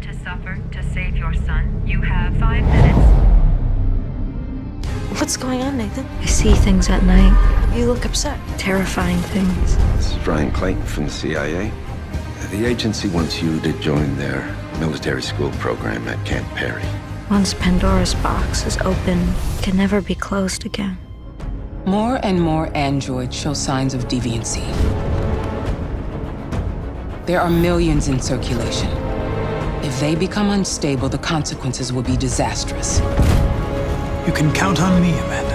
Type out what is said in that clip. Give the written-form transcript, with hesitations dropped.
to suffer to save your son? You have 5 minutes. What's going on, Nathan? I see things at night, You look upset. terrifying things. This is Brian Clayton from the CIA. The agency wants you to join their military school program at Camp Perry. Once Pandora's box is open, it can never be closed again. More and more androids show signs of deviancy. There are millions in circulation. If they become unstable, the consequences will be disastrous. You can count on me, Amanda.